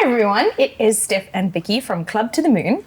Hi everyone, it is Steph and Vicky from Club to the Moon,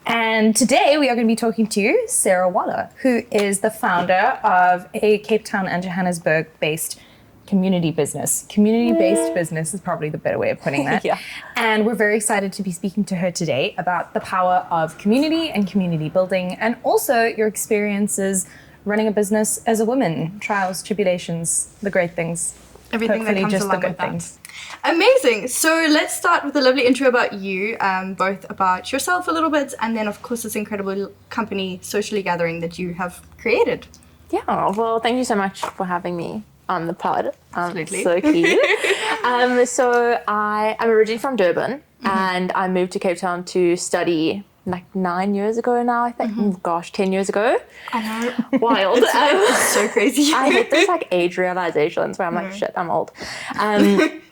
and today we are going to be talking to Sarah Waller, who is the founder of a Cape Town and Johannesburg-based community business. Community-based business is probably the better way of putting that. Yeah. And we're very excited to be speaking to her today about the power of community and community building, and also your experiences running a business as a woman, trials, tribulations, the great things. Everything that Hopefully comes just the along good with that. things. Amazing. So let's start with a lovely intro about you, both about yourself a little bit, and then of course this incredible company, Socially Gathering, that you have created. Yeah, well, thank you so much for having me on the pod. Absolutely. So keen. So I'm originally from Durban, and I moved to Cape Town to study like 9 years ago now, I think. Oh, gosh, 10 years ago. I know. Wild. It's so crazy. I hit those like age realizations where I'm like, shit, I'm old.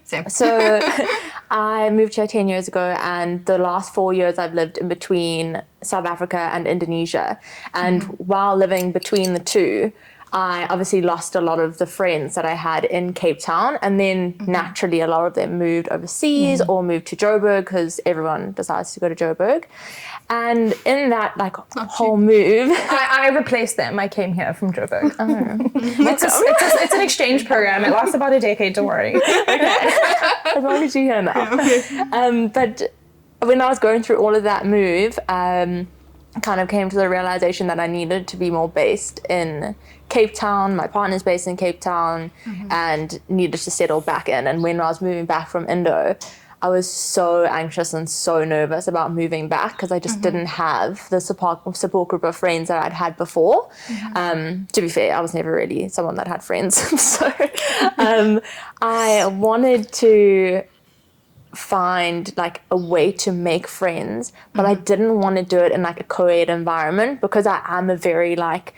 Same. So I moved here 10 years ago, and the last 4 years I've lived in between South Africa and Indonesia. And while living between the two, I obviously lost a lot of the friends that I had in Cape Town, and then naturally a lot of them moved overseas or moved to Joburg because everyone decides to go to Joburg. And in that whole move, I replaced them. I came here from Joburg. It's an exchange program. It lasts about a decade, don't worry. as long as you're here now. But when I was going through all of that move, I kind of came to the realization that I needed to be more based in Cape Town. My partner's based in Cape Town and needed to settle back in. And when I was moving back from Indo, I was so anxious and so nervous about moving back because I just didn't have the support group of friends that I'd had before. To be fair, I was never really someone that had friends. So I wanted to find like a way to make friends, but I didn't want to do it in like a co-ed environment because I am a very like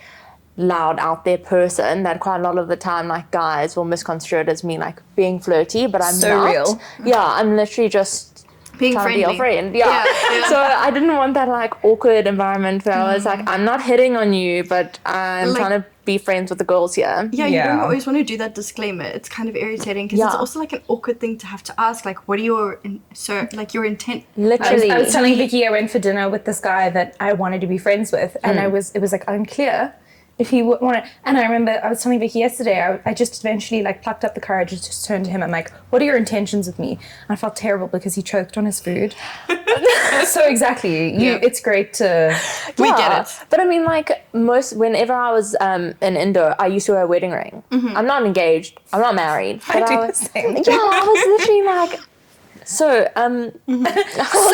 loud out there person that quite a lot of the time like guys will misconstrue it as me like being flirty, but I'm So not. real. Yeah, I'm literally just Being trying friendly. to be your friend. Yeah. So I didn't want that like awkward environment where I was like, I'm not hitting on you, but I'm Like- trying to be friends with the girls here. Yeah, you don't Yeah. always want to do that disclaimer. It's kind of irritating because it's Yeah. also like an awkward thing to have to ask. Like, what are your your intent? Literally. I was telling Vicky I went for dinner with this guy that I wanted to be friends with, and it was like unclear if he would want to. And I remember I was telling Vicky yesterday, I just eventually like plucked up the courage to just turn to him. I'm like, what are your intentions with me? And I felt terrible because he choked on his food. So exactly, it's great to. We get it. But I mean, like whenever I was in Indo, I used to wear a wedding ring. I'm not engaged. I'm not married. I But do was, the same. Yeah, I was literally like, so So,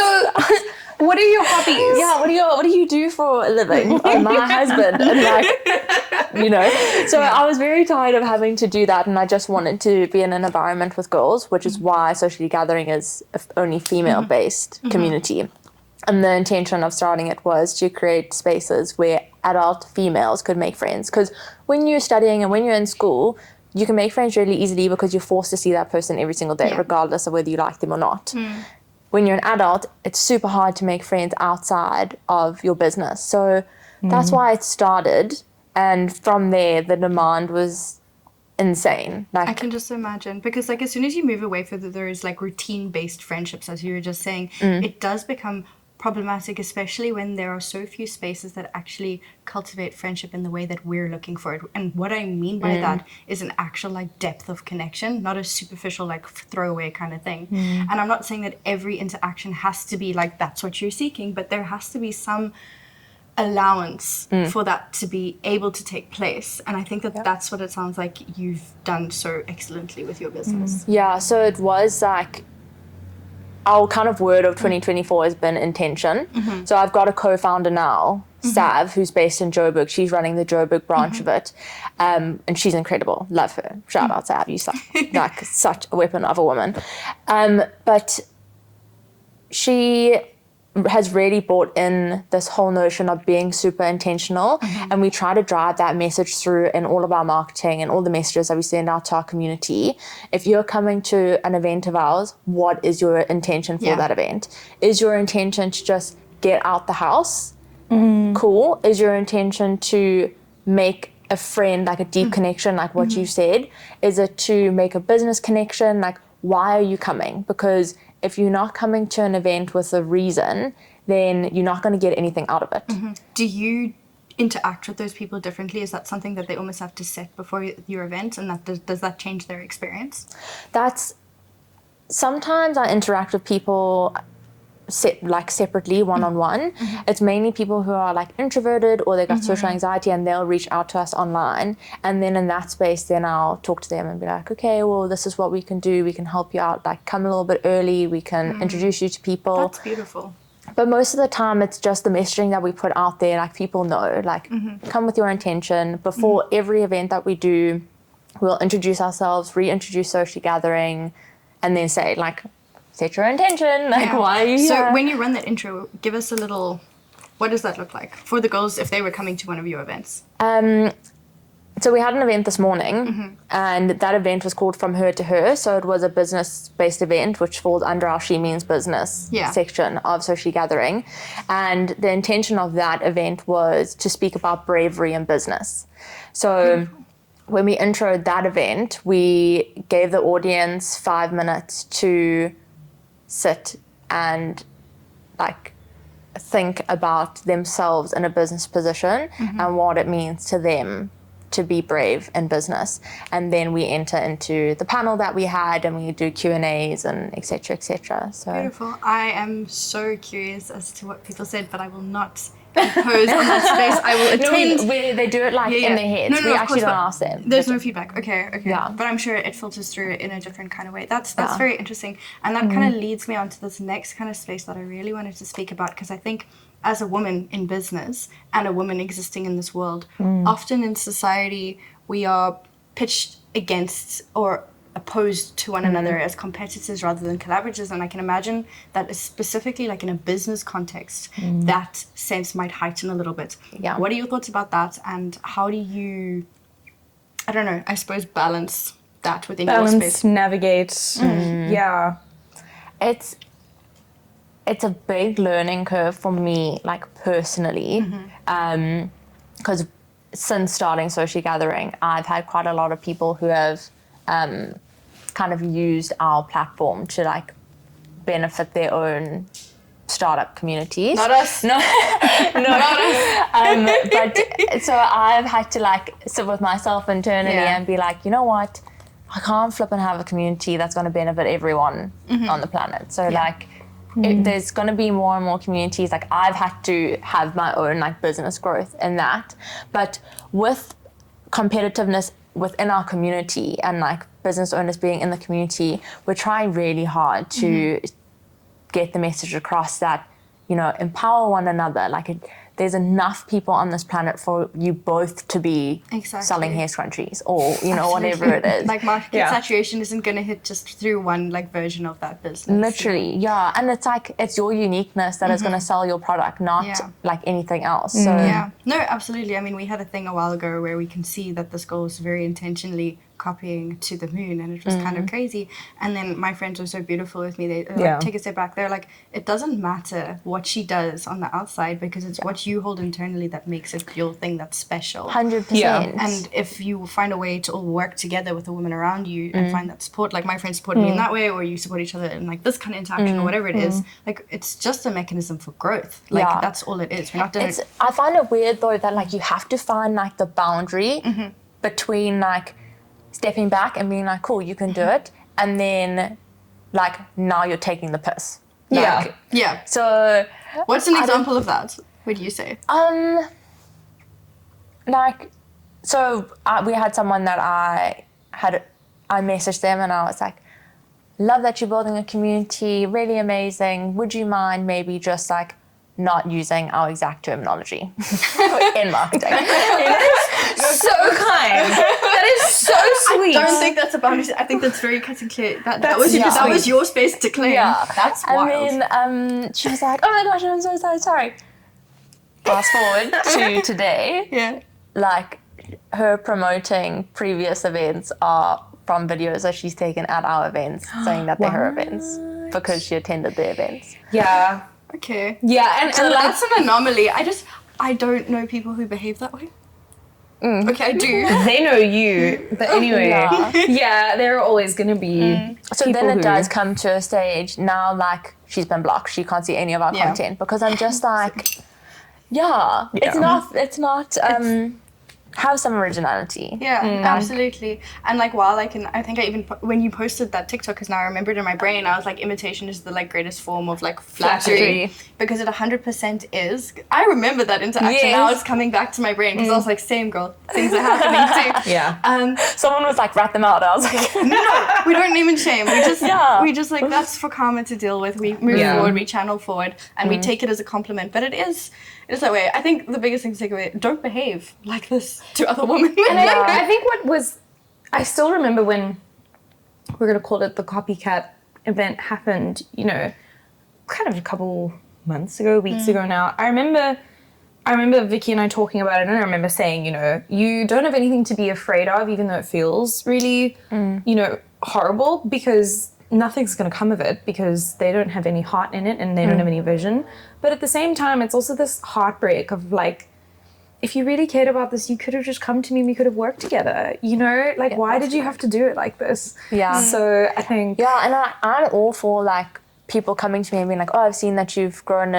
what are your hobbies? yeah, what do you do for a living? Oh, my husband, and like, So I was very tired of having to do that, and I just wanted to be in an environment with girls, which is why Socially Gathering is only female-based community. And the intention of starting it was to create spaces where adult females could make friends. Because when you're studying and when you're in school, you can make friends really easily because you're forced to see that person every single day, regardless of whether you like them or not. When you're an adult, it's super hard to make friends outside of your business. So that's why it started. And from there, the demand was insane. Like, I can just imagine because like as soon as you move away from those like routine-based friendships, as you were just saying, it does become problematic, especially when there are so few spaces that actually cultivate friendship in the way that we're looking for it. And what I mean by that is an actual like depth of connection, not a superficial like throwaway kind of thing. And I'm not saying that every interaction has to be like that's what you're seeking, but there has to be some allowance for that to be able to take place. And I think that that's what it sounds like you've done so excellently with your business. yeah, so it was like, our kind of word of 2024 has been intention. So I've got a co-founder now, Sav, who's based in Joburg. She's running the Joburg branch of it. And she's incredible. Love her. Shout out Sav. You suck. Like such a weapon of a woman. But she has really brought in this whole notion of being super intentional, and we try to drive that message through in all of our marketing and all the messages that we send out to our community. If you're coming to an event of ours, what is your intention for that event? Is your intention to just get out the house? Cool. Is your intention to make a friend, like a deep connection, like what you said? Is it to make a business connection? Like, why are you coming? Because if you're not coming to an event with a reason, then you're not going to get anything out of it. Do you interact with those people differently? Is that something that they almost have to set before your event, and that does that change their experience? Sometimes I interact with people separately, one-on-one. It's mainly people who are like introverted or they got social anxiety, and they'll reach out to us online, and then in that space then I'll talk to them and be like, okay, well, this is what we can do, we can help you out, like come a little bit early, we can introduce you to people. That's beautiful. But most of the time it's just the messaging that we put out there, like people know, like come with your intention. Before every event that we do, we'll introduce ourselves, reintroduce social gathering, and then say like, set your intention, like why are you here? So when you run that intro, give us a little, what does that look like for the girls if they were coming to one of your events? So we had an event this morning, and that event was called From Her to Her. So it was a business-based event, which falls under our She Means Business section of Social Gathering. And the intention of that event was to speak about bravery in business. So when we introed that event, we gave the audience 5 minutes to sit and like think about themselves in a business position and what it means to them to be brave in business. And then we enter into the panel that we had, and we do Q&As and et cetera, et cetera. So beautiful. I am so curious as to what people said, but I will not impose on that space. I will attend. They do it like in their heads. We actually don't ask them. There's no feedback. Okay. Yeah. But I'm sure it filters through in a different kind of way. That's very interesting. And that kind of leads me on to this next kind of space that I really wanted to speak about, because I think as a woman in business and a woman existing in this world, often in society we are pitched against or opposed to one another as competitors rather than collaborators. And I can imagine that specifically like in a business context, that sense might heighten a little bit. Yeah. What are your thoughts about that, and how do you, I don't know, I suppose balance that within your space? Navigate. Yeah. It's a big learning curve for me, like personally, because since starting Social Gathering, I've had quite a lot of people who have kind of used our platform to like benefit their own startup communities. Not us. No, not us. But so I've had to like sit with myself internally and be like, you know what, I can't flip and have a community that's going to benefit everyone on the planet. So like, there's going to be more and more communities. Like I've had to have my own like business growth in that, but with competitiveness within our community and like business owners being in the community, we're trying really hard to get the message across that, you know, empower one another. Like there's enough people on this planet for you both to be selling hair scrunchies or, you know, whatever it is. Like market saturation isn't going to hit just through one like version of that business. Literally, yeah. And it's like, it's your uniqueness that is going to sell your product, not like anything else. So yeah, no, absolutely. I mean, we had a thing a while ago where we can see that this girl was very intentionally copying to the moon, and it was kind of crazy. And then my friends were so beautiful with me. They like, take a step back. They're like, it doesn't matter what she does on the outside, because it's what you hold internally that makes it your thing that's special. 100%. And if you find a way to all work together with a woman around you and find that support, like my friends support me in that way, or you support each other in like this kind of interaction or whatever it is, like it's just a mechanism for growth. Like that's all it is. We're not doing it. I find it weird though that like you have to find like the boundary between like stepping back and being like, cool, you can do it, and then like now you're taking the piss. Like, so what's an example of that, would you say? Like, so we had someone that I messaged them and I was like, love that you're building a community, really amazing, would you mind maybe just like not using our exact terminology in marketing? So kind. That is so sweet. I don't think that's a boundary. I think that's very cut and clear. That was your space to claim. Yeah. That's wild. And then she was like, oh my gosh, I'm so sorry. Fast forward to today. Yeah. Like her promoting previous events are from videos that she's taken at our events saying that they're her events because she attended the events. Yeah. Okay. Yeah, and that's an anomaly. I don't know people who behave that way. Okay, I do. They know you. But anyway, Yeah. there are always going to be So people then it who- does come to a stage now, like, she's been blocked. She can't see any of our Yeah. content because I'm just like, it's not, have some originality. Yeah, absolutely. And like, while I think I even, when you posted that TikTok, because now I remembered in my brain, I was like, imitation is the like greatest form of like flattery. Because it 100% is. I remember that interaction. Now it's coming back to my brain because I was like, same girl, things are happening too. Yeah. Someone was like, rat them out. I was like, No, we don't name and shame. We just like, that's for karma to deal with. We move forward, we channel forward, and we take it as a compliment. But it is that way. I think the biggest thing to take away, don't behave like this to other women. And I think what was, I still remember when we're going to call it the copycat event happened, you know, kind of a couple months ago, weeks ago now. I remember Vicky and I talking about it, and I remember saying, you know, you don't have anything to be afraid of, even though it feels really, you know, horrible, because nothing's going to come of it because they don't have any heart in it and they don't have any vision. But at the same time, it's also this heartbreak of like, if you really cared about this, you could have just come to me and we could have worked together, you know? Like, why did you have to do it like this? Yeah. So I think... Yeah, and I'm all for, like, people coming to me and being like, oh, I've seen that you've grown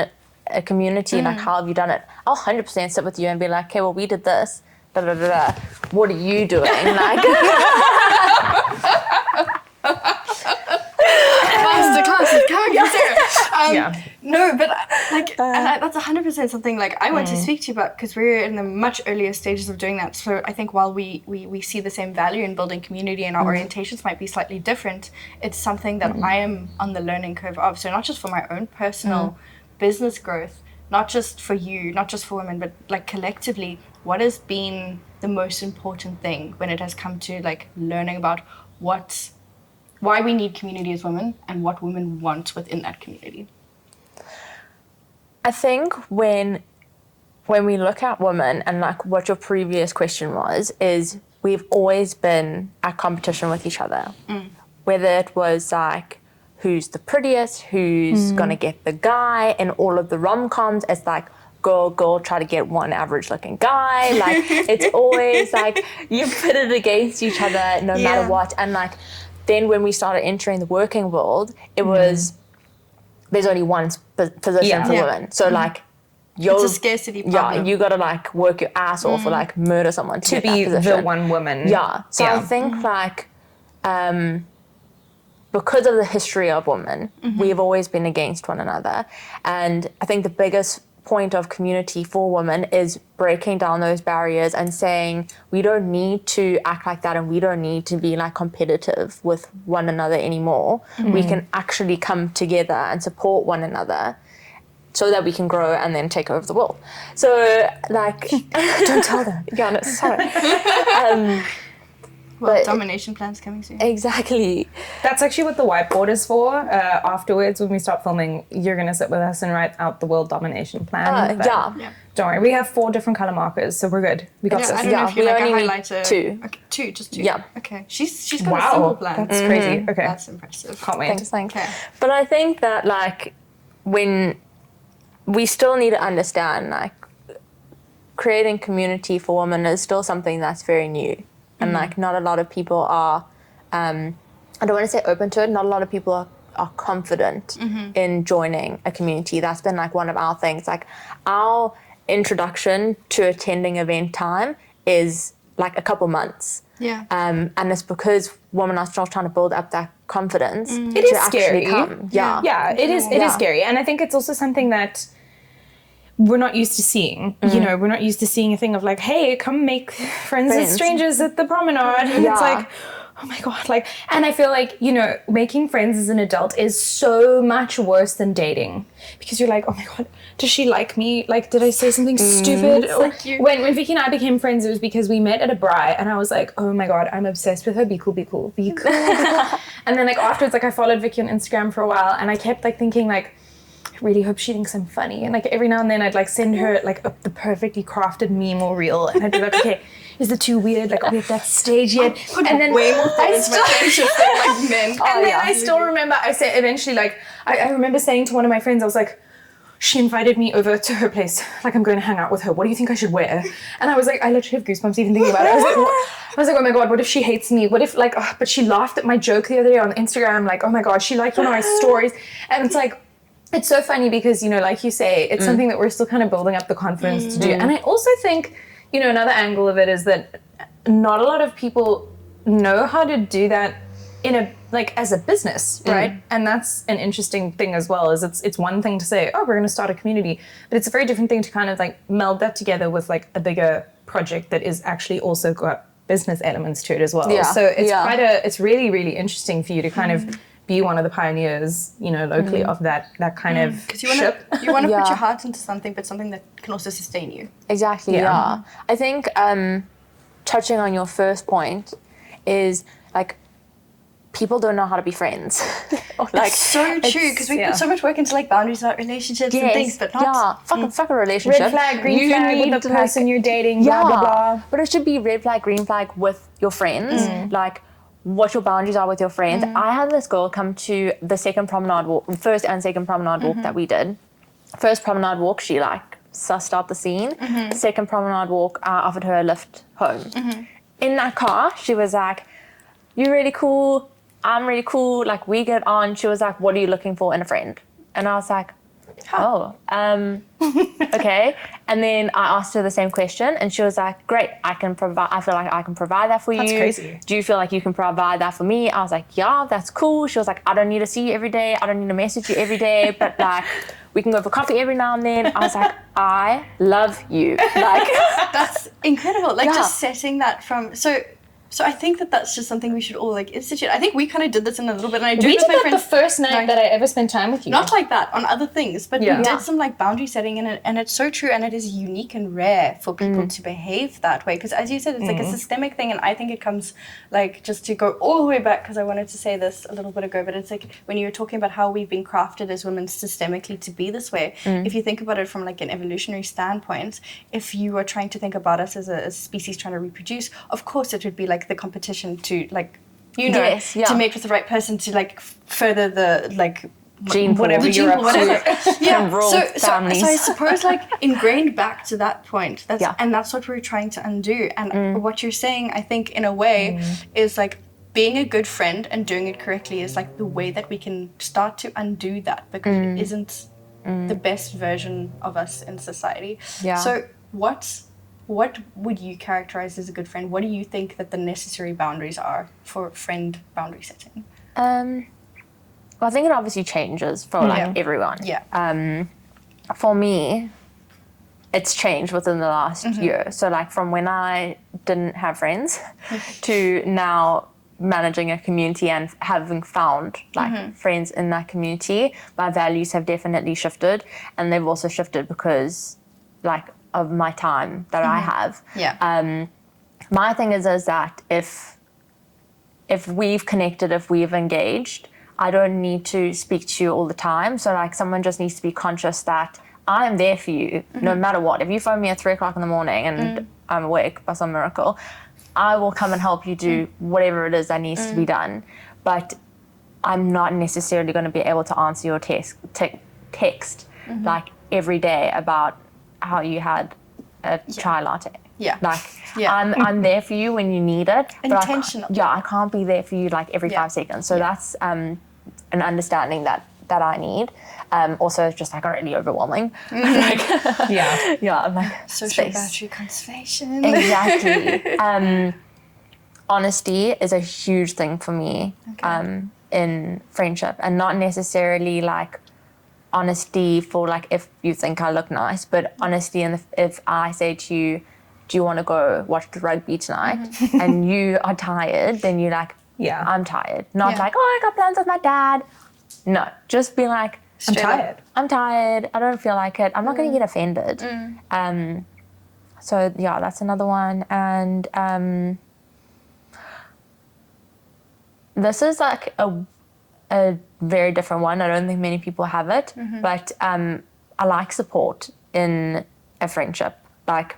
a community, like, how have you done it? I'll 100% sit with you and be like, okay, well, we did this, da da da da. What are you doing? Like... Masterclass is coming from Sarah. Yeah. No, but like, and that's 100% something like I want to speak to you about, because we're in the much earlier stages of doing that. So I think while we see the same value in building community and our orientations might be slightly different, it's something that I am on the learning curve of. So not just for my own personal business growth, not just for you, not just for women, but like collectively, what has been the most important thing when it has come to like learning about why we need community as women and what women want within that community? I think when we look at women, and like what your previous question was, is we've always been at competition with each other. Whether it was like, who's the prettiest, who's gonna get the guy, in all of the rom-coms, it's like, girl, try to get one average looking guy. Like, it's always like, you put it against each other no matter what. And like, then when we started entering the working world, it was, there's only one position for women. So like, it's a scarcity problem. Yeah, you gotta like work your ass off or like murder someone to be get that position. the one woman. Yeah. So I think like, because of the history of women, we've always been against one another. And I think the biggest point of community for women is breaking down those barriers and saying we don't need to act like that and we don't need to be like competitive with one another anymore. We can actually come together and support one another so that we can grow and then take over the world. So like Don't tell them. Yeah, no, sorry. Well, domination plans coming soon. Exactly. That's actually what the whiteboard is for. Afterwards, when we stop filming, you're going to sit with us and write out the world domination plan. But Yeah. Don't worry. We have 4 different color markers, so we're good. We got I this. don't know if you we like a only need highlighter. 2. Okay, just 2. Yeah. Okay. She's got a simple plan. That's crazy. Okay. That's impressive. Can't wait. Thanks. Okay. But I think that like when we still need to understand like creating community for women is still something that's very new. And like not a lot of people are, I don't want to say open to it, not a lot of people are confident in joining a community. That's been like one of our things. Like our introduction to attending event time is like a couple months. Yeah. And it's because women are still trying to build up that confidence It to is actually scary. come. Yeah. Yeah, it is. It is scary, and I think it's also something that we're not used to seeing. You know, we're not used to seeing a thing of like, hey, come make friends with strangers at the promenade. And it's like, oh my God. Like, and I feel like, you know, making friends as an adult is so much worse than dating, because you're like, oh my God, does she like me? Like, did I say something stupid? When Vicky and I became friends, it was because we met at a braai and I was like, oh my God, I'm obsessed with her. Be cool, be cool, be cool. And then like afterwards, like I followed Vicky on Instagram for a while and I kept like thinking like, I really hope she thinks I'm funny. And like every now and then I'd like send her like the perfectly crafted meme or reel and I'd be like, okay, is it too weird? Like, are we at that stage yet? And then way more thought into my friendships than like men. And then I still remember I said eventually, like I remember saying to one of my friends, I was like, she invited me over to her place. Like, I'm going to hang out with her. What do you think I should wear? And I was like, I literally have goosebumps even thinking about it. I was like, oh my God, what if she hates me? What if, like, but she laughed at my joke the other day on Instagram. Like, oh my God, she liked one of my stories. And it's like, it's so funny because, you know, like you say, it's something that we're still kind of building up the confidence to do. And I also think, you know, another angle of it is that not a lot of people know how to do that in a, like, as a business, right? And that's an interesting thing as well, is it's one thing to say, oh, we're going to start a community, but it's a very different thing to kind of like meld that together with like a bigger project that is actually also got business elements to it as well. So it's it's really, really interesting for you to kind of be one of the pioneers, you know, locally of that kind of because you want to put your heart into something, but something that can also sustain you. Exactly. Yeah. I think touching on your first point is like, people don't know how to be friends. Like, it's so true, because we put so much work into like boundaries about relationships and things, but not fuck a relationship. Red flag, green flag with the person you're dating, blah blah blah. But it should be red flag, green flag with your friends. Like, what your boundaries are with your friends. I had this girl come to the second promenade walk, first and second promenade walk that we did. First promenade walk, she like sussed out the scene. Second promenade walk, I offered her a lift home. In that car, she was like, "You're really cool. I'm really cool. Like, we get on." She was like, "What are you looking for in a friend?" And I was like, okay. And then I asked her the same question, and she was like, "Great, I feel like I can provide that for you. That's crazy. Do you feel like you can provide that for me?" I was like, "Yeah, that's cool." She was like, "I don't need to see you every day. I don't need to message you every day, but like, we can go for coffee every now and then." I was like, "I love you." Like, that's incredible. Like, just setting that from So I think that's just something we should all like institute. I think we kind of did this in a little bit, and I do it with my friends. The first night that I ever spent time with you. Not like that, on other things, but we did some like boundary setting in it, and it's so true, and it is unique and rare for people to behave that way. Because as you said, it's like a systemic thing, and I think it comes like, just to go all the way back, because I wanted to say this a little bit ago, but it's like when you were talking about how we've been crafted as women systemically to be this way. If you think about it from like an evolutionary standpoint, if you are trying to think about us as a species trying to reproduce, of course it would be like the competition to like, you know, to mate with the right person to like further the like gene pool, whatever you're up to. So I suppose like ingrained back to that point, and that's what we're trying to undo. And what you're saying, I think, in a way, is like being a good friend and doing it correctly is like the way that we can start to undo that, because it isn't the best version of us in society. So what would you characterize as a good friend? What do you think that the necessary boundaries are for friend boundary setting? Well, I think it obviously changes for like everyone. For me, it's changed within the last year. So like, from when I didn't have friends to now managing a community and having found like friends in that community, my values have definitely shifted, and they've also shifted because like of my time that I have. My thing is that if we've connected, if we've engaged, I don't need to speak to you all the time. So like, someone just needs to be conscious that I am there for you no matter what. If you phone me at 3:00 in the morning and I'm awake by some miracle, I will come and help you do whatever it is that needs to be done. But I'm not necessarily going to be able to answer your text like every day about how you had a chai latte. I'm there for you when you need it. Intentional. But I can't be there for you like every 5 seconds. So that's an understanding that I need. Also, it's just like really overwhelming. Like, I'm like, social battery conservation. Exactly. Honesty is a huge thing for me in friendship, and not necessarily like honesty for like if you think I look nice, but honesty in if I say to you, "Do you want to go watch the rugby tonight?" and you are tired, then you're like, "I'm tired." Not like, "Oh, I got plans with my dad." No, just be like, I'm tired. I don't feel like it. I'm not going to get offended. So that's another one. And this is like a very different one. I don't think many people have it, but I like support in a friendship. Like,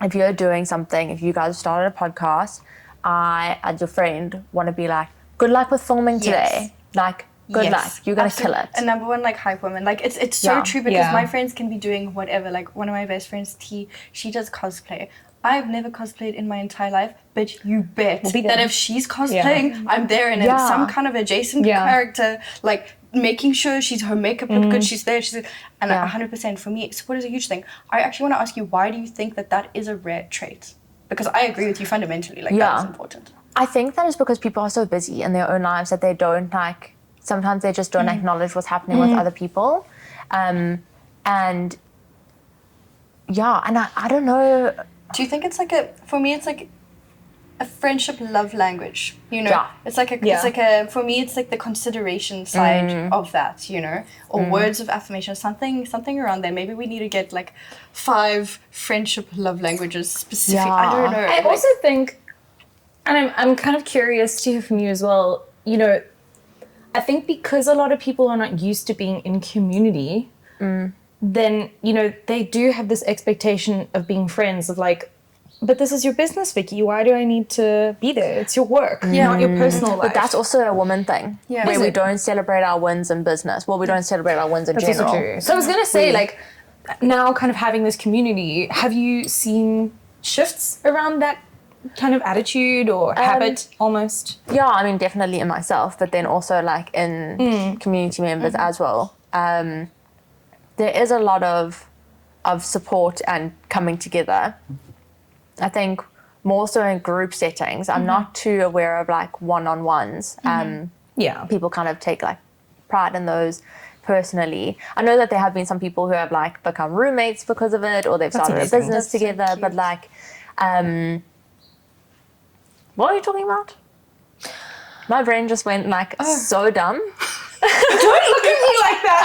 if you're doing something, if you guys started a podcast, I, as your friend, want to be like, "Good luck with filming today." Like, Good luck. You're going to kill it. A number one, like, hype woman. Like, it's so true because Yeah. my friends can be doing whatever. Like, one of my best friends, T, she does cosplay. I've never cosplayed in my entire life, but you bet that if she's cosplaying, I'm there in it. Yeah. Some kind of adjacent character, like, making sure her makeup look good, she's there. And 100% for me, support is a huge thing. I actually want to ask you, why do you think that is a rare trait? Because I agree with you fundamentally, like, that is important. I think that is because people are so busy in their own lives that they don't, like, sometimes they just don't acknowledge what's happening with other people. And I don't know. Do you think it's like for me, it's like a friendship love language, you know? Yeah. It's like for me, it's like the consideration side of that, you know? Or words of affirmation, something around there. Maybe we need to get like 5 friendship love languages specific. I don't know. I also think, and I'm kind of curious to hear from you as well, you know, I think because a lot of people are not used to being in community, then, you know, they do have this expectation of being friends of like, but this is your business, Vicky. Why do I need to be there? It's your work, not your personal life. But that's also a woman thing, where we don't celebrate our wins in business. Well, we don't celebrate our wins in That's general. also true. So I was going to say, like, now kind of having this community, have you seen shifts around that kind of attitude or habit almost? Yeah, I mean, definitely in myself, but then also like in community members as well. There is a lot of support and coming together. I think more so in group settings. I'm not too aware of like one-on-ones. People kind of take like pride in those personally. I know that there have been some people who have like become roommates because of it, or they've started a business together. So but like, what are you talking about? My brain just went like so dumb. Don't look at me like that.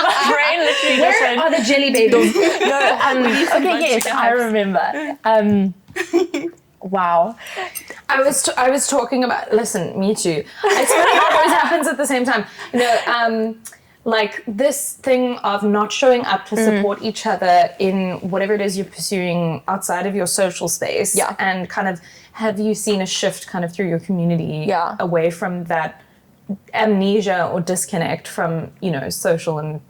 My brain literally just went. Where are the jelly babies? No, okay, yes, I remember. Wow. I was talking about. Listen, me too. It's funny how it always happens at the same time. You know, like this thing of not showing up to support each other in whatever it is you're pursuing outside of your social space. Yeah. And kind of, have you seen a shift kind of through your community away from that amnesia or disconnect from, you know, social and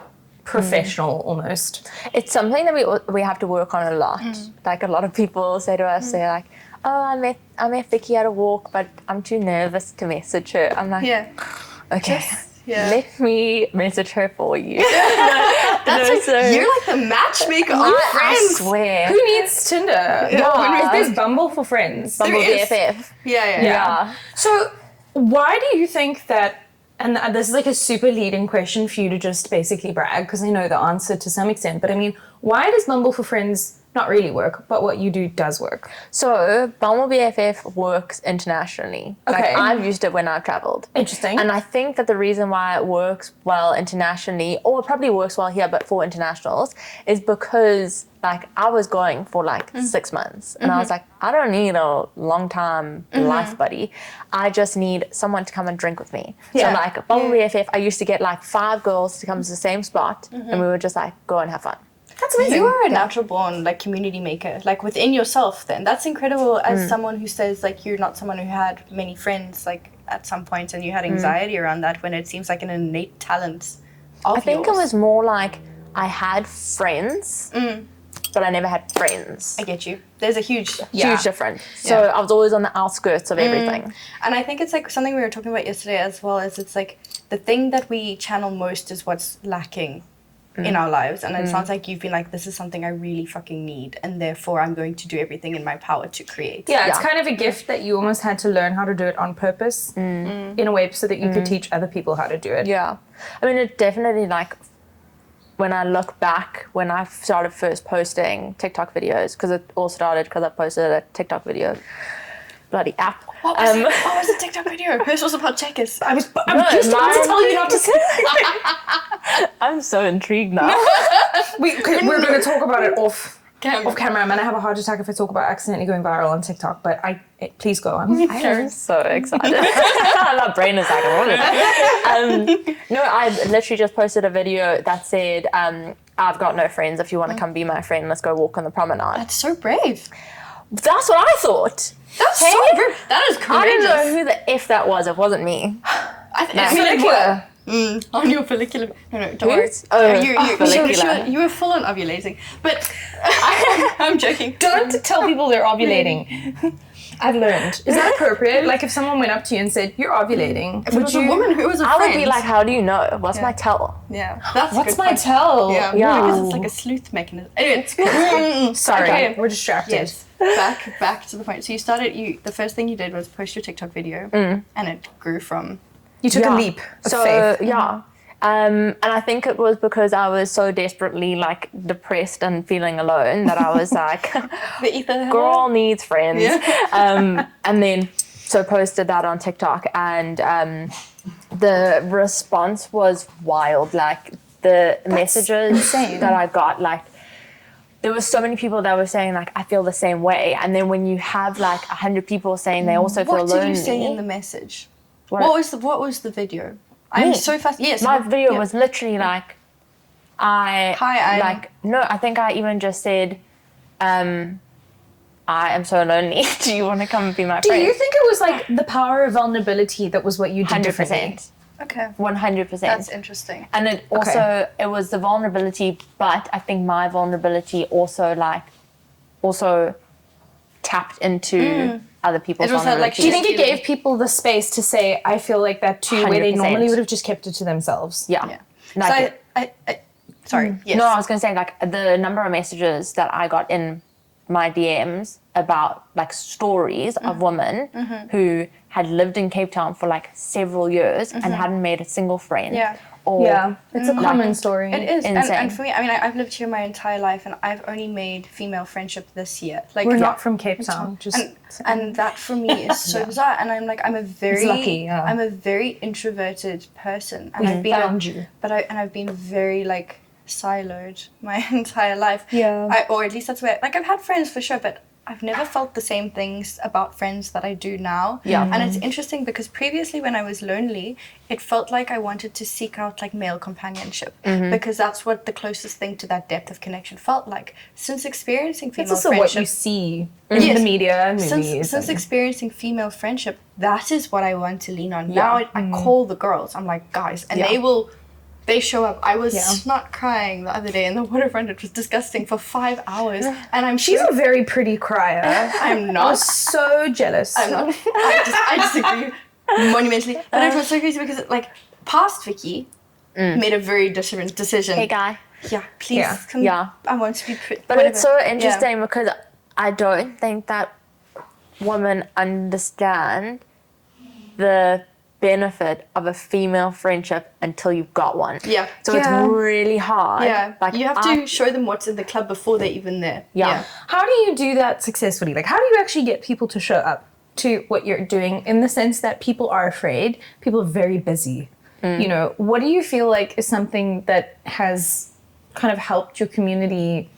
professional almost? It's something that we have to work on a lot. Like a lot of people say to us, they're like, oh, I met Vicky at a walk, but I'm too nervous to message her. I'm like, okay, let me message her for you. That's you're like the matchmaker of friends. I swear. Who needs Tinder? There's Bumble for friends. Bumble BFF. Yeah. So why do you think that, and this is like a super leading question for you to just basically brag, because I know the answer to some extent, but I mean, why does Bumble for Friends not really work, but what you do does work? So Bumble BFF works internationally. Okay. Like, I've used it when I've traveled. Interesting. And I think that the reason why it works well internationally, or it probably works well here, but for internationals, is because like I was going for like 6 months and I was like, I don't need a long time life buddy. I just need someone to come and drink with me. So like Bumble BFF, I used to get like 5 girls to come to the same spot and we would just like go and have fun. That's amazing. You are a natural born like community maker, like within yourself then. That's incredible as someone who says like you're not someone who had many friends like at some point and you had anxiety around that, when it seems like an innate talent of I think yours. it was more like I had friends, but I never had friends. I get you. There's a huge difference. So I was always on the outskirts of everything. And I think it's like something we were talking about yesterday as well, is it's like the thing that we channel most is what's lacking in our lives. And it sounds like you've been like, this is something I really fucking need, and therefore I'm going to do everything in my power to create. Yeah, it's kind of a gift that you almost had to learn how to do it on purpose in a way so that you could teach other people how to do it. Yeah. I mean, it definitely, like, when I look back, when I started first posting TikTok videos, because it all started because I posted a TikTok video. Bloody app. What was the TikTok video? Hers was about checkers. I'm just about to tell you not to say it. I'm so intrigued now. We're going to talk about it off camera. I'm going to have a heart attack if I talk about accidentally going viral on TikTok, but please go on. I'm so excited. My brain is like, what is it? No, I literally just posted a video that said, I've got no friends. If you want to come be my friend, let's go walk on the promenade. That's so brave. That's what I thought. That's so brave. That is courageous. I don't know who the F that was. It wasn't me. Follicular. On your follicular. No, don't worry. Follicular. You were full on ovulating. But I'm joking. Don't tell people they're ovulating. I've learned. Is that appropriate? Like if someone went up to you and said, you're ovulating, If it was a woman who was a I friend. would be like, how do you know? What's my tell? Yeah. That's a what's good my point. tell? Yeah. Because it's like a sleuth mechanism. Anyway. Sorry, Okay. we're distracted. Yes. Back to the point. So you started, the first thing you did was post your TikTok video and it grew from... You took a leap of faith. Yeah. And I think it was because I was so desperately like depressed and feeling alone that I was like, The ether. girl needs friends. Yeah. And then so posted that on TikTok and the response was wild. Like the messages insane. that I got, like there were so many people that were saying like, I feel the same way. And then when you have like 100 people saying they also feel lonely. What did you say in the message? What was the video? I'm so fast. Yes. My video was literally like, I think I even just said, I am so lonely. Do you want to come and be my friend? Do you think it was like the power of vulnerability that was what you did differently? 100%. Okay. 100%. That's interesting. And it also, it was the vulnerability, but I think my vulnerability also tapped into other people's It was that, like, vulnerability. Do you think it gave people the space to say, I feel like that too, where they 100%. normally would have just kept it to themselves? Yeah. Yeah. Like So I sorry. Yes. No, I was going to say like the number of messages that I got in my DMs about like stories of women who had lived in Cape Town for like several years and hadn't made a single friend. Yeah. Or it's a common story. It is, Insane. and for me, I mean, I've lived here my entire life, and I've only made female friendship this year. Like We're not from Cape Town. and that for me is so bizarre. And I'm like, I'm a very lucky, yeah. I'm a very introverted person, and I've been found you. I've been very like siloed my entire life. Yeah. Or at least that's where like I've had friends for sure, but I've never felt the same things about friends that I do now. Yeah. And it's interesting because previously when I was lonely, it felt like I wanted to seek out like male companionship because that's what the closest thing to that depth of connection felt like. Since experiencing female It's also friendship, what you see in the media and movies. since experiencing female friendship, that is what I want to lean on. Now I call the girls. I'm like, guys, and they show up. I was not crying the other day in the waterfront. It was disgusting for 5 hours. And She's a very pretty crier. I'm I not. was so jealous. I'm not. I disagree monumentally. But it was so crazy because like past Vicky made a very different decision. hey guy. Yeah, please come. Yeah. I want to be pretty. But it's so interesting because I don't think that women understand the benefit of a female friendship until you've got one. Yeah. So it's really hard. Yeah. Like you have to show them what's in the club before they're even there. Yeah. How do you do that successfully? Like, how do you actually get people to show up to what you're doing in the sense that people are afraid, people are very busy? You know, what do you feel like is something that has kind of helped your community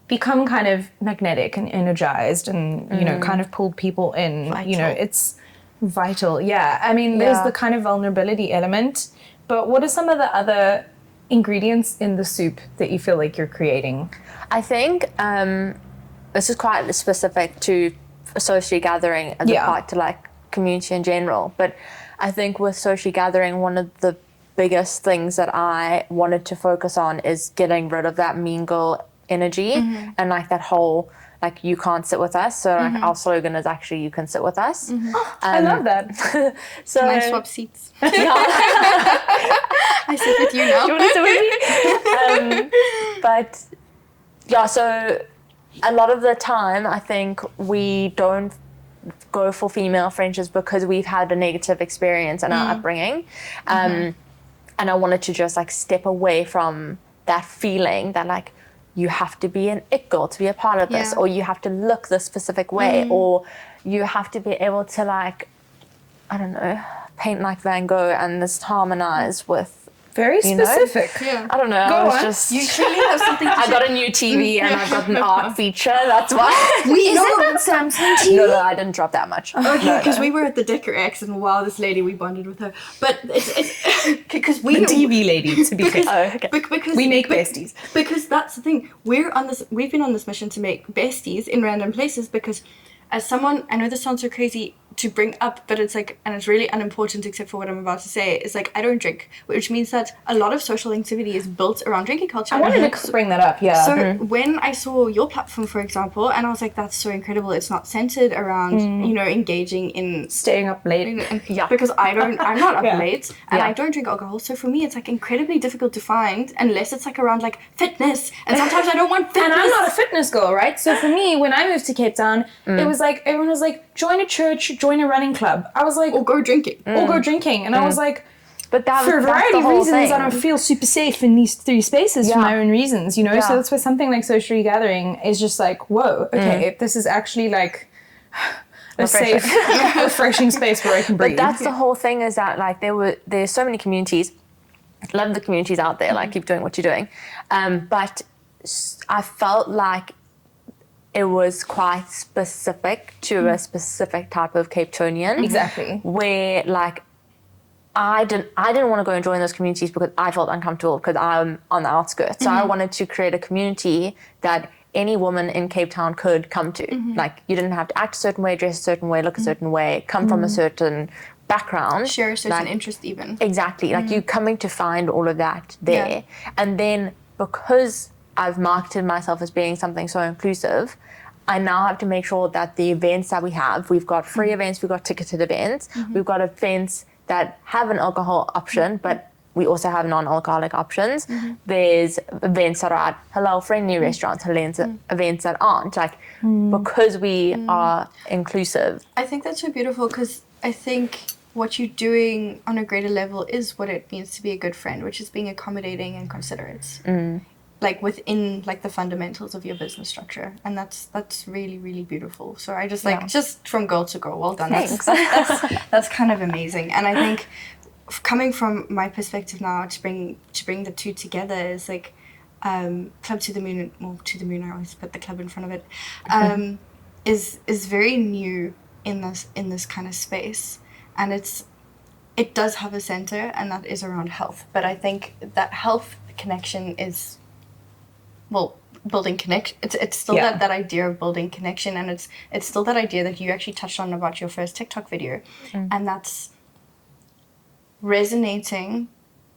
become kind of magnetic and energized and, you know, kind of pulled people in? Vital. You know, it's vital. Yeah. I mean, there's the kind of vulnerability element, but what are some of the other ingredients in the soup that you feel like you're creating? I think this is quite specific to a social gathering as apart to like community in general. But I think with social gathering, one of the biggest things that I wanted to focus on is getting rid of that mean girl energy and like that whole like you can't sit with us. So like our slogan is actually you can sit with us. I love that. So Can I swap seats? yeah. I sit with you now. Do you want to sit with me? But yeah, so a lot of the time I think we don't go for female friendships because we've had a negative experience in our upbringing. And I wanted to just like step away from that feeling that like you have to be an it girl to be a part of this, or you have to look this specific way, or you have to be able to like, I don't know, paint like Van Gogh and this harmonize with Very specific. Yeah. I don't know. Go I was on. just. You truly have something to I say. got a new TV and I've got an art feature. That's why. Is that Samsung TV? No, I didn't drop that much. Okay, because we were at the Decker X and wow, this lady, we bonded with her. But it's because we The TV lady, to be because, clear. okay. because We make besties. Because that's the thing. We've been on this mission to make besties in random places because as someone, I know this sounds so crazy, to bring up, but it's like, and it's really unimportant except for what I'm about to say, is like, I don't drink, which means that a lot of social activity is built around drinking culture. I wanted to bring that up, yeah. So when I saw your platform, for example, and I was like, that's so incredible. It's not centered around, you know, engaging in Staying up late. because I'm not up Yeah. late, and I don't drink alcohol. So for me, it's like incredibly difficult to find unless it's like around like fitness. And sometimes I don't want fitness. And I'm not a fitness girl, right? So for me, when I moved to Cape Town, it was like, everyone was like, join a church, join a running club. I was like, or go drinking. And I was like, But that for a was, variety that's of the whole reasons, thing. I don't feel super safe in these three spaces for my own reasons, you know? Yeah. So that's where something like social regathering is just like, whoa, okay, this is actually like a safe, refreshing space where I can breathe. But that's the whole thing, is that like there's so many communities. Love the communities out there, like keep doing what you're doing. But I felt like it was quite specific to a specific type of Cape Townian. Exactly. Where like I didn't want to go and join those communities because I felt uncomfortable because I'm on the outskirts. So I wanted to create a community that any woman in Cape Town could come to. Like, you didn't have to act a certain way, dress a certain way, look a certain way, come from a certain background. Share a certain like, interest even. Exactly. Like, you coming to find all of that there. And then because I've marketed myself as being something so inclusive, I now have to make sure that the events that we have, we've got free events, we've got ticketed events, we've got events that have an alcohol option, but we also have non-alcoholic options. There's events that are at halal-friendly restaurants, events that aren't, like, because we are inclusive. I think that's so beautiful, because I think what you're doing on a greater level is what it means to be a good friend, which is being accommodating and considerate. Like within like the fundamentals of your business structure, and that's really, really beautiful. So I just like just from girl to girl, well done. Thanks. That's kind of amazing. And I think coming from my perspective now, to bring the two together is like Club to the Moon. Well, to the Moon, I always put the club in front of it. Is very new in this kind of space, and it does have a center, and that is around health. But I think that health connection is, well, building connect. It's still that idea of building connection, and it's still that idea that you actually touched on about your first TikTok video, and that's resonating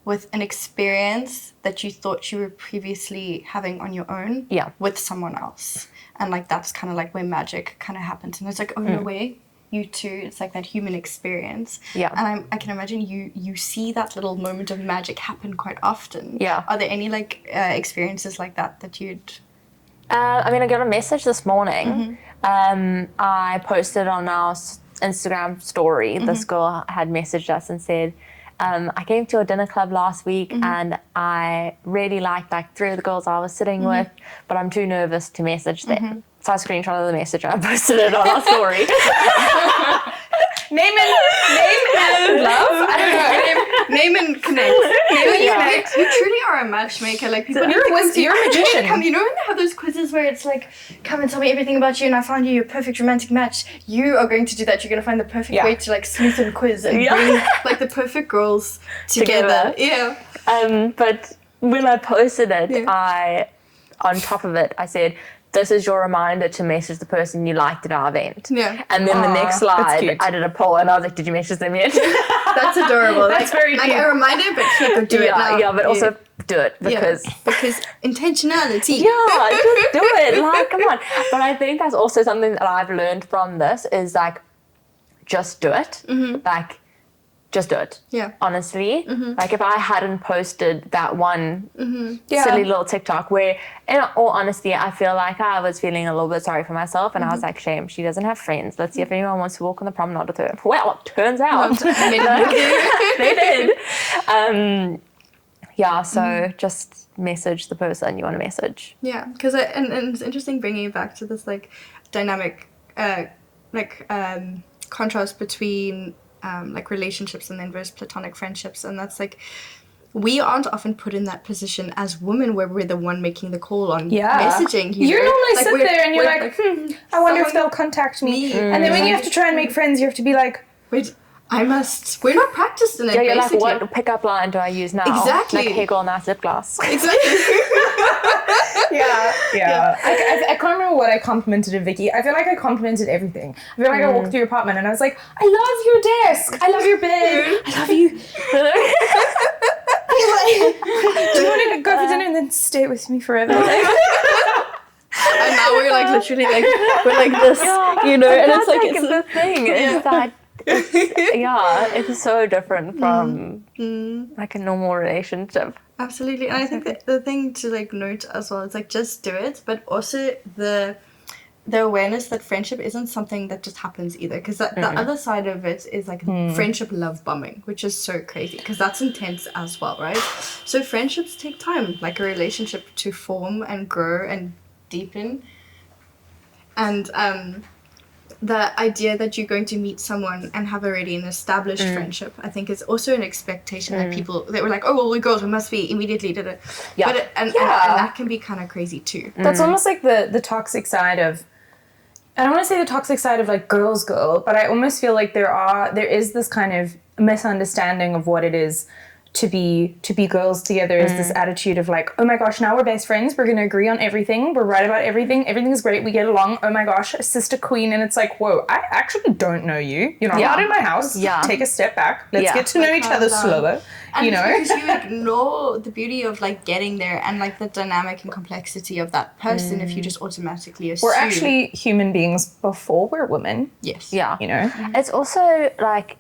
with an experience that you thought you were previously having on your own with someone else. And like that's kind of like where magic kind of happens, and it's like, oh no way, you too, it's like that human experience. And I can imagine you see that little moment of magic happen quite often. Are there any like experiences like that you'd I mean, I got a message this morning. I posted on our Instagram story. This girl had messaged us and said, I came to your dinner club last week and I really liked like 3 of the girls I was sitting with, but I'm too nervous to message them. So I screenshotted the message and I posted it on our story. Name and love? I don't know. Name and connect. You truly are a matchmaker. Like, people need to come to you. You're a magician. You know when they have those quizzes where it's like, come and tell me everything about you and I found you your perfect romantic match. You are going to do that. You're going to find the perfect way to like sleuth and quiz and bring like the perfect girls together. But when I posted it, on top of it, I said, this is your reminder to message the person you liked at our event. And then the next slide, I did a poll and I was like, did you message them yet? That's adorable. That's very cute. Like a reminder, but go do it now. Yeah, but also do it because intentionality. Yeah, just do it. Like, come on. But I think that's also something that I've learned from this is like, just do it. Like, just do it. Honestly. Like, if I hadn't posted that one silly little TikTok where, in all honesty, I feel like I was feeling a little bit sorry for myself and I was like, shame, she doesn't have friends. Let's see if anyone wants to walk on the promenade with her. Well, it turns out they did. So just message the person you want to message. Yeah, because and it's interesting bringing it back to this like dynamic contrast between like relationships and then versus platonic friendships, and that's like we aren't often put in that position as women where we're the one making the call on messaging. You normally like sit there and you're like, I wonder if they'll contact me. And then when you have to try and make friends, you have to be like, wait, we're not practiced in it. You're basically. like, what pickup line do I use now? Exactly. Like, hey girl, nice lip gloss. Exactly. Yeah. I can't remember what I complimented of Vicky. I feel like I complimented everything. I feel like I walked through your apartment and I was like, I love your desk. I love your bed. I love you. Do you want to go for dinner and then stay with me forever? And now we're like literally like we're like this, you know, and it's like it's the thing is that it's so different from like a normal relationship. Absolutely. And I think that the thing to like note as well is like just do it, but also the awareness that friendship isn't something that just happens either, because the other side of it is like friendship love bombing, which is so crazy because that's intense as well, right? So friendships take time, like a relationship, to form and grow and deepen. And the idea that you're going to meet someone and have already an established friendship, I think, is also an expectation that people, that were like, oh, well, we're girls, we must be immediately, did it. Yeah. But and that can be kind of crazy too. That's almost like the toxic side of, I don't want to say the toxic side of like girls girl, but I almost feel like there is this kind of misunderstanding of what it is to be girls together, is this attitude of like, oh my gosh, now we're best friends, we're gonna agree on everything, we're right about everything's great, we get along, oh my gosh, sister queen. And it's like, whoa, I actually don't know you, you're not allowed in my house, take a step back, let's get to know each other slower, and you know. because you ignore the beauty of like getting there and like the dynamic and complexity of that person if you just automatically assume we're actually human beings before we're women. Yes. Yeah. You know, It's also like,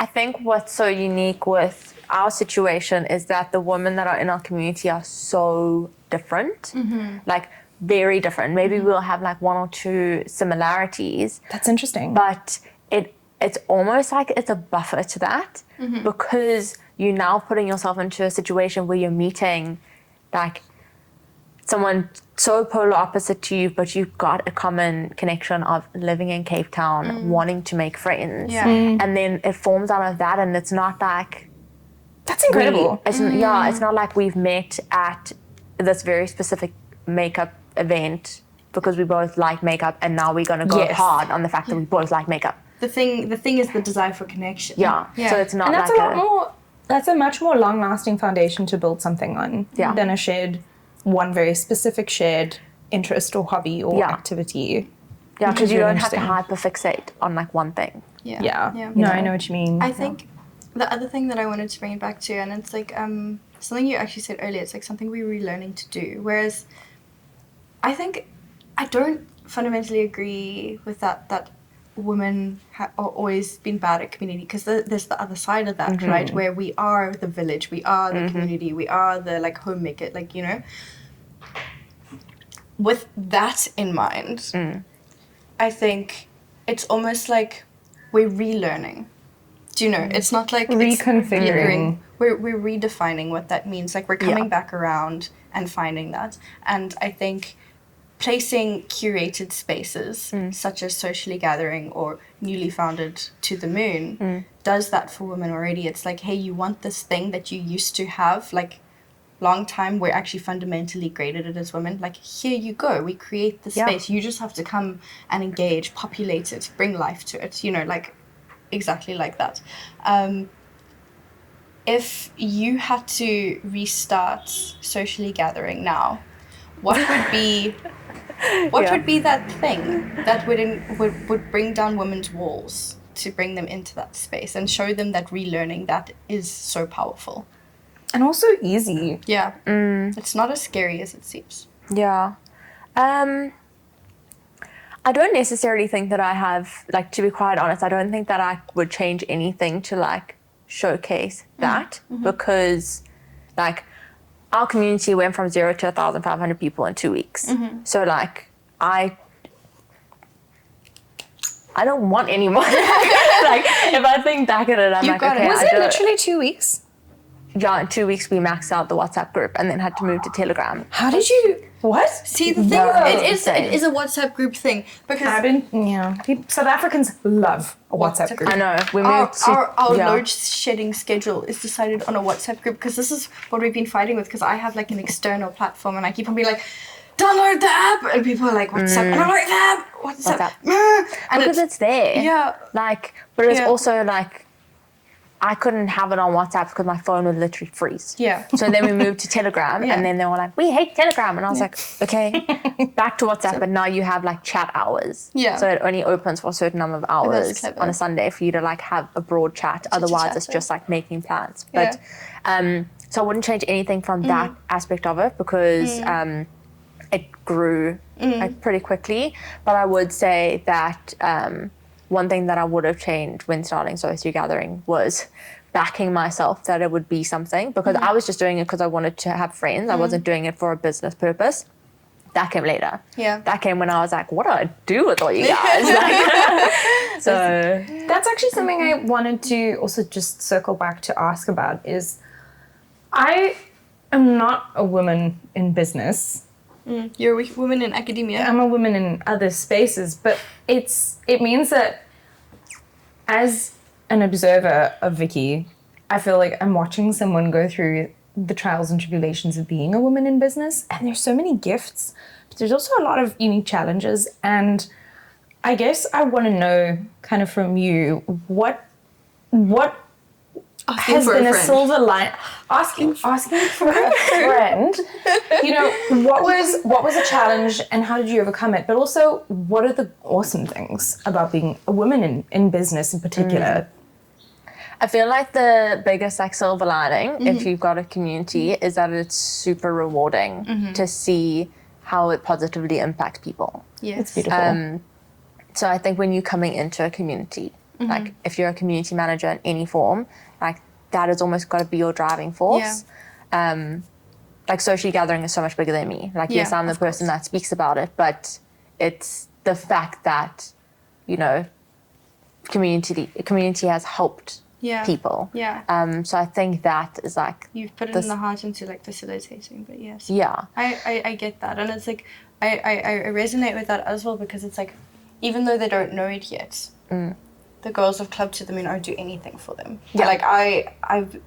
I think what's so unique with our situation is that the women that are in our community are so different, like very different. Maybe we'll have like one or two similarities. that's interesting. But it's almost like it's a buffer to that, because you're now putting yourself into a situation where you're meeting like someone so polar opposite to you, but you've got a common connection of living in Cape Town, wanting to make friends. And then it forms out of that, and it's not like, that's incredible. it's not like we've met at this very specific makeup event because we both like makeup, and now we're going to go hard on the fact that we both like makeup. The thing is the desire for connection. So it's not, And that's like that's a much more long-lasting foundation to build something on than a one very specific shared interest or hobby or activity. Yeah, because you really don't have to interesting. hyperfixate on like one thing. No, I know what you mean. I think the other thing that I wanted to bring it back to, and it's like something you actually said earlier, it's like something we're relearning to do. Whereas I think I don't fundamentally agree with that women are always been bad at community, because there's the other side of that, right? Where we are the village, we are the community, we are the like homemaker, like, you know. With that in mind, I think it's almost like we're relearning. Do you know? It's not like reconfiguring. We're redefining what that means. Like we're coming back around and finding that. And I think placing curated spaces such as Socially Gathering or Newly Founded To the Moon does that for women already. It's like, hey, you want this thing that you used to have, like long time, we're actually fundamentally great at it as women. Like, here you go, we create the space. You just have to come and engage, populate it, bring life to it, you know, like exactly like that. If you had to restart Socially Gathering now, what would be would be that thing that would bring down women's walls to bring them into that space and show them that relearning that is so powerful and also easy? It's not as scary as it seems. I don't necessarily think that I have, like, to be quite honest, I don't think that I would change anything to like showcase that, because like our community went from 0 to 1,500 people in 2 weeks. So like I don't want any more. Like if I think back at it, I'm like, okay, was it literally 2 weeks? Yeah, in 2 weeks we maxed out the WhatsApp group and then had to move to Telegram. How did you? What? See, the thing, it is a WhatsApp group thing, because South Africans love a WhatsApp group. I know. We moved our load shedding schedule is decided on a WhatsApp group, because this is what we've been fighting with, because I have like an external platform and I keep on being like, download the app, and people are like, WhatsApp, and I'm like, WhatsApp. And because it's there. Yeah. Like, but it's also like, I couldn't have it on WhatsApp because my phone would literally freeze. Yeah. So then we moved to Telegram, and then they were like, we hate Telegram. And I was like, okay, back to WhatsApp. But now you have like chat hours. Yeah. So it only opens for a certain number of hours on a Sunday for you to like have a broad chat. Otherwise, it's just like making plans. But so I wouldn't change anything from that aspect of it because it grew like pretty quickly. But I would say that one thing that I would have changed when starting Socio Gathering was backing myself that it would be something, because I was just doing it because I wanted to have friends. I wasn't doing it for a business purpose. That came later. Yeah. That came when I was like, what do I do with all you guys? Like, so that's actually something I wanted to also just circle back to ask about is I am not a woman in business. You're a woman in academia. I'm a woman in other spaces, but it means that as an observer of Vicky, I feel like I'm watching someone go through the trials and tribulations of being a woman in business, and there's so many gifts, but there's also a lot of unique challenges. And I guess I want to know kind of from you what has been a silver line. Asking for a friend. You know, what was a challenge and how did you overcome it? But also, what are the awesome things about being a woman in business in particular? I feel like the biggest like silver lining, if you've got a community, is that it's super rewarding to see how it positively impacts people. Yes. It's beautiful. So I think when you're coming into a community, like if you're a community manager in any form, like that has almost got to be your driving force. Like Social Gathering is so much bigger than me. Like yes, I'm the person that speaks about it, but it's the fact that, you know, community has helped people. Yeah. So I think that is like you've put it in the heart into like facilitating, but yes. Yeah. I get that, and it's like I resonate with that as well, because it's like even though they don't know it yet, the girls of Club to the Moon, I would do anything for them. Yeah. Like I've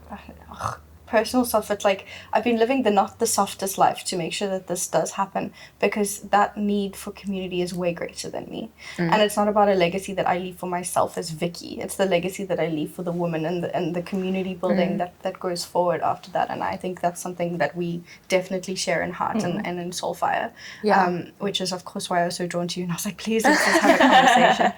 personal stuff, it's like I've been living not the softest life to make sure that this does happen, because that need for community is way greater than me. And it's not about a legacy that I leave for myself as Vicky. It's the legacy that I leave for the woman and the community building that goes forward after that. And I think that's something that we definitely share in heart and in Soulfire. Which is of course why I was so drawn to you, and I was like, please let's just have a conversation.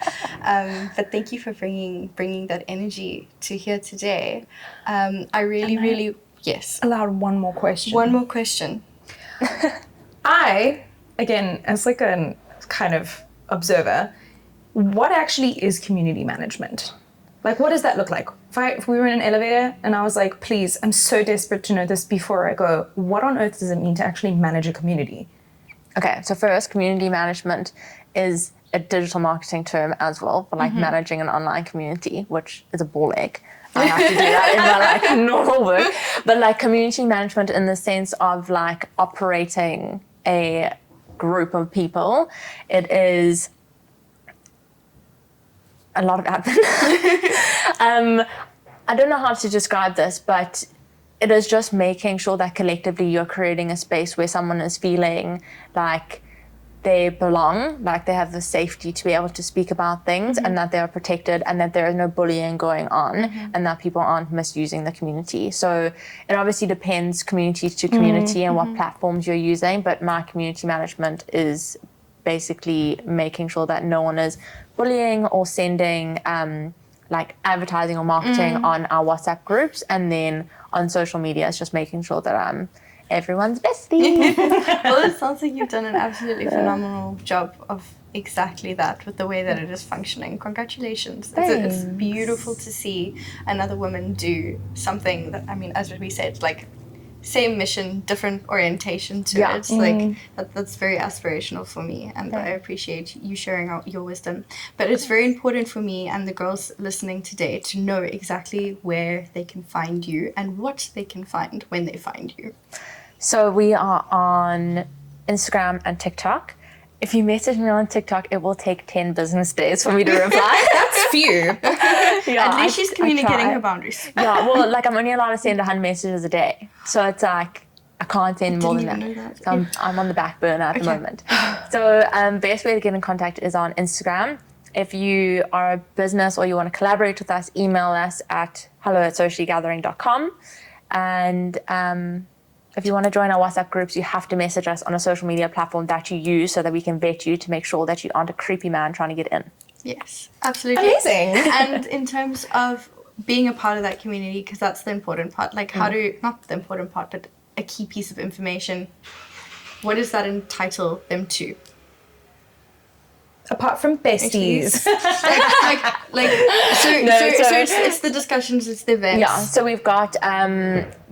But thank you for bringing that energy to here today. I really yes. Allowed one more question. One more question. I, again, as like a kind of observer, what actually is community management? Like, what does that look like? If we were in an elevator and I was like, please, I'm so desperate to know this before I go, what on earth does it mean to actually manage a community? Okay, so first, community management is a digital marketing term as well for like managing an online community, which is a ball ache. I have to do that in my like normal work. But like community management in the sense of like operating a group of people, it is a lot of admin. I don't know how to describe this, but it is just making sure that collectively you're creating a space where someone is feeling like they belong, like they have the safety to be able to speak about things, and that they are protected, and that there is no bullying going on, and that people aren't misusing the community. So it obviously depends community to community and what platforms you're using, but my community management is basically making sure that no one is bullying or sending like advertising or marketing on our WhatsApp groups, and then on social media it's just making sure that I'm everyone's bestie. Well, it sounds like you've done an absolutely phenomenal job of exactly that with the way that it is functioning. Congratulations. It's beautiful to see another woman do something that, I mean, as we said, like same mission, different orientation to it. Like that's very aspirational for me, and I appreciate you sharing out your wisdom. But it's very important for me and the girls listening today to know exactly where they can find you and what they can find when they find you. So we are on Instagram and TikTok. If you message me on TikTok, it will take 10 business days for me to reply. That's few. At least she's communicating her boundaries. Yeah, well, like I'm only allowed to send 100 messages a day. So it's like, I can't send more than that. So I'm on the back burner at the moment. So best way to get in contact is on Instagram. If you are a business or you want to collaborate with us, email us at hello@sociallygathering.com. And if you want to join our WhatsApp groups, you have to message us on a social media platform that you use so that we can vet you to make sure that you aren't a creepy man trying to get in. Yes, absolutely. Amazing. And in terms of being a part of that community, because that's the important part, like how do, not the important part, but a key piece of information, what does that entitle them to? Apart from besties. So it's the discussions, it's the events. Yeah, so we've got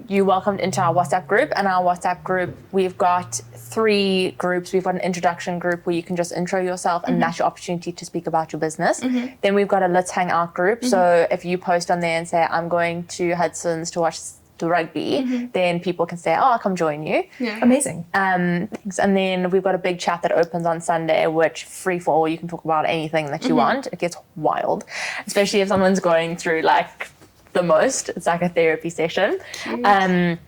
you welcomed into our WhatsApp group, and our WhatsApp group, we've got 3 groups. We've got an introduction group where you can just intro yourself, and that's your opportunity to speak about your business. Then we've got a Let's Hang Out group. So if you post on there and say, I'm going to Hudson's to watch the rugby, then people can say, oh, I'll come join you. Yeah. Amazing. And then we've got a big chat that opens on Sunday, which free for all, you can talk about anything that you want. It gets wild, especially if someone's going through like the most. It's like a therapy session. And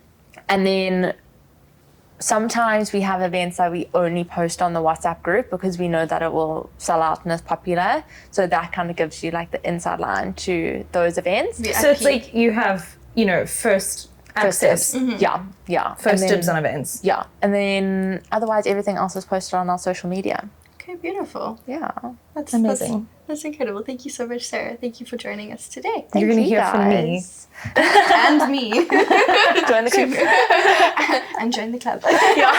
then sometimes we have events that we only post on the WhatsApp group because we know that it will sell out and is popular. So that kind of gives you like the inside line to those events. VIP. So it's like you have, you know, first access. Yeah. First And dibs then- on events. Yeah. And then otherwise everything else is posted on our social media. Okay, beautiful. Yeah. That's Amazing. That's incredible. Thank you so much, Sarah. Thank you for joining us today. You're going to hear from me. guys. And me. Join the group. And join the club. Yeah.